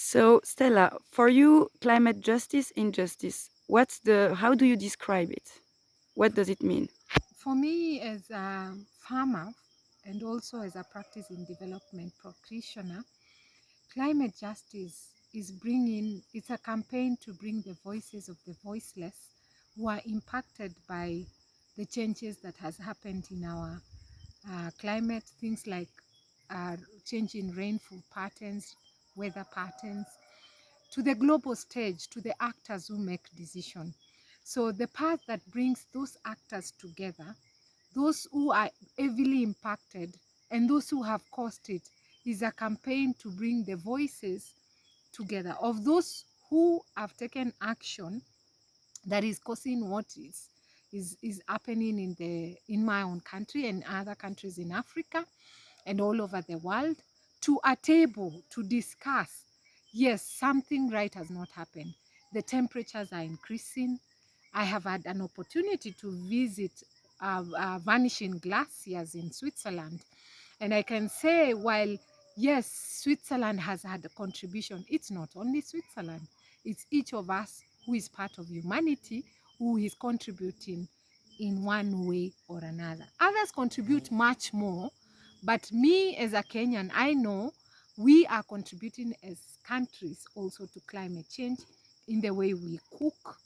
So, Stella, for you, climate justice, injustice, how do you describe it? What does it mean? For me, as a farmer and also as a practice in development practitioner, climate justice it's a campaign to bring the voices of the voiceless who are impacted by the changes that has happened in our climate, things like uh, change in rainfall patterns, weather patterns, to the global stage, to the actors who make decision. So the part that brings those actors together, those who are heavily impacted and those who have caused it, is a campaign to bring the voices together of those who have taken action that is causing what is happening in my own country and other countries in Africa and all over the world, to a table to discuss. Yes, something right has not happened. The temperatures are increasing. I have had an opportunity to visit vanishing glaciers in Switzerland. And I can say, while yes, Switzerland has had a contribution, it's not only Switzerland, it's each of us who is part of humanity who is contributing in one way or another. Others contribute much more, but me as a Kenyan, I know we are contributing as countries also to climate change in the way we cook.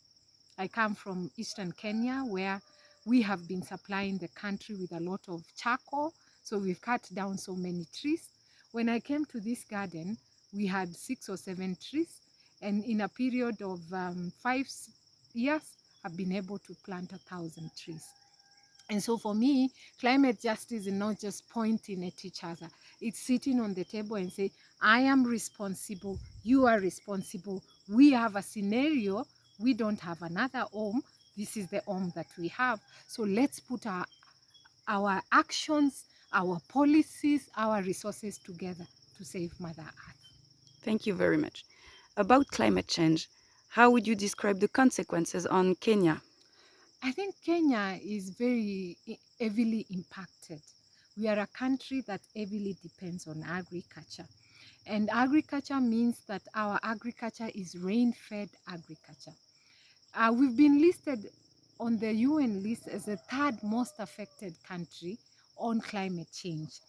I come from Eastern Kenya, where we have been supplying the country with a lot of charcoal. So we've cut down so many trees. When I came to this garden, we had 6 or 7 trees. And in a period of 5 years, I've been able to plant 1,000 trees. And so for me, climate justice is not just pointing at each other. It's sitting on the table and say, I am responsible, you are responsible. We have a scenario, we don't have another home. This is the home that we have. So let's put our actions, our policies, our resources together to save Mother Earth. Thank you very much. About climate change, how would you describe the consequences on Kenya? I think Kenya is very heavily impacted. We are a country that heavily depends on agriculture. And agriculture means that our agriculture is rain fed agriculture. We've been listed on the UN list as the third most affected country on climate change.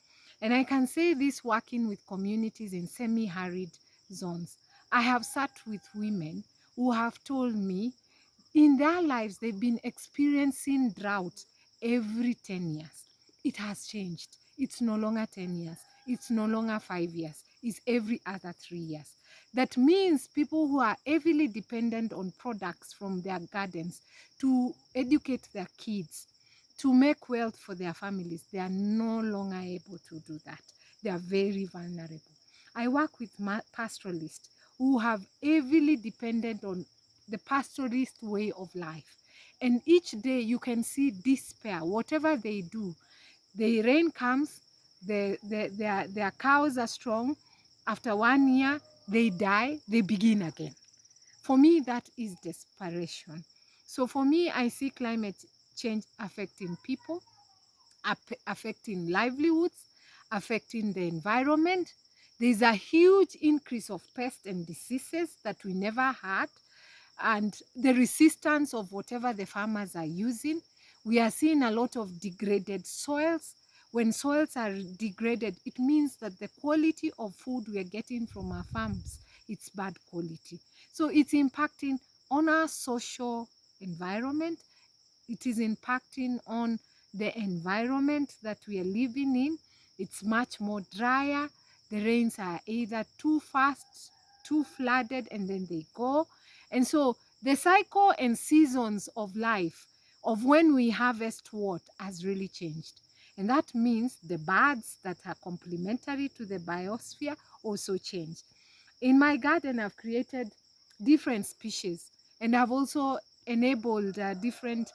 And I can say this working with communities in semi arid zones. I have sat with women who have told me in their lives they've been experiencing drought every 10 years. It has changed. It's no longer 10 years. It's no longer 5 years. It's every other 3 years. That means people who are heavily dependent on products from their gardens to educate their kids, to make wealth for their families, they are no longer able to do that. They are very vulnerable. I work with pastoralists who have heavily dependent on the pastoralist way of life. And each day you can see despair. Whatever they do, the rain comes, their cows are strong. After 1 year, they die, they begin again. For me, that is desperation. So for me, I see climate change affecting people, affecting livelihoods, affecting the environment. There's a huge increase of pests and diseases that we never had, and the resistance of whatever the farmers are using. We are seeing a lot of degraded soils. When soils are degraded, it means that the quality of food we are getting from our farms, it's bad quality. So it's impacting on our social environment. It is impacting on the environment that we are living in. It's much more drier. The rains are either too fast, too flooded, and then they go. And so the cycle and seasons of life of when we harvest what has really changed. And that means the birds that are complementary to the biosphere also changed. In my garden, I've created different species, and I've also enabled different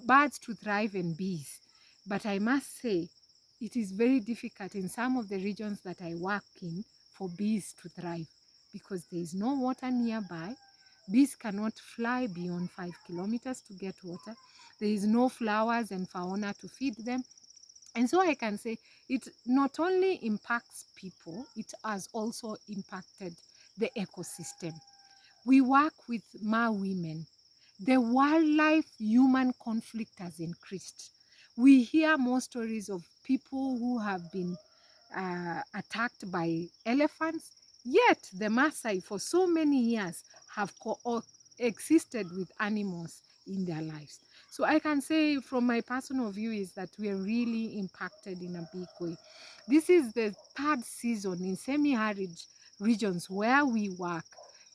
birds to thrive and bees. But I must say, it is very difficult in some of the regions that I work in for bees to thrive because there is no water nearby. Bees cannot fly beyond 5 kilometers to get water. There is no flowers and fauna to feed them. And so I can say it not only impacts people, it has also impacted the ecosystem. We work with Ma women. The wildlife human conflict has increased. We hear more stories of people who have been attacked by elephants, yet the Maasai for so many years have existed with animals in their lives. So I can say from my personal view is that we are really impacted in a big way. This is the third season in semi-arid regions where we work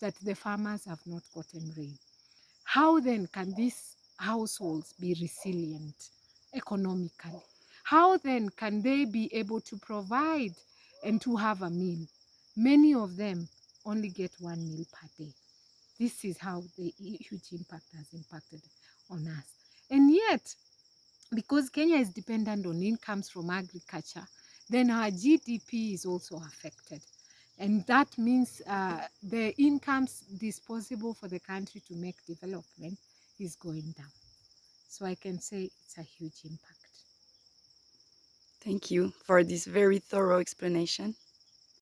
that the farmers have not gotten rain. How then can these households be resilient economically? How then can they be able to provide and to have a meal? Many of them only get one meal per day. This is how the huge impact has impacted on us. And yet, because Kenya is dependent on incomes from agriculture, then our GDP is also affected. And that means the incomes disposable for the country to make development is going down. So I can say it's a huge impact. Thank you for this very thorough explanation.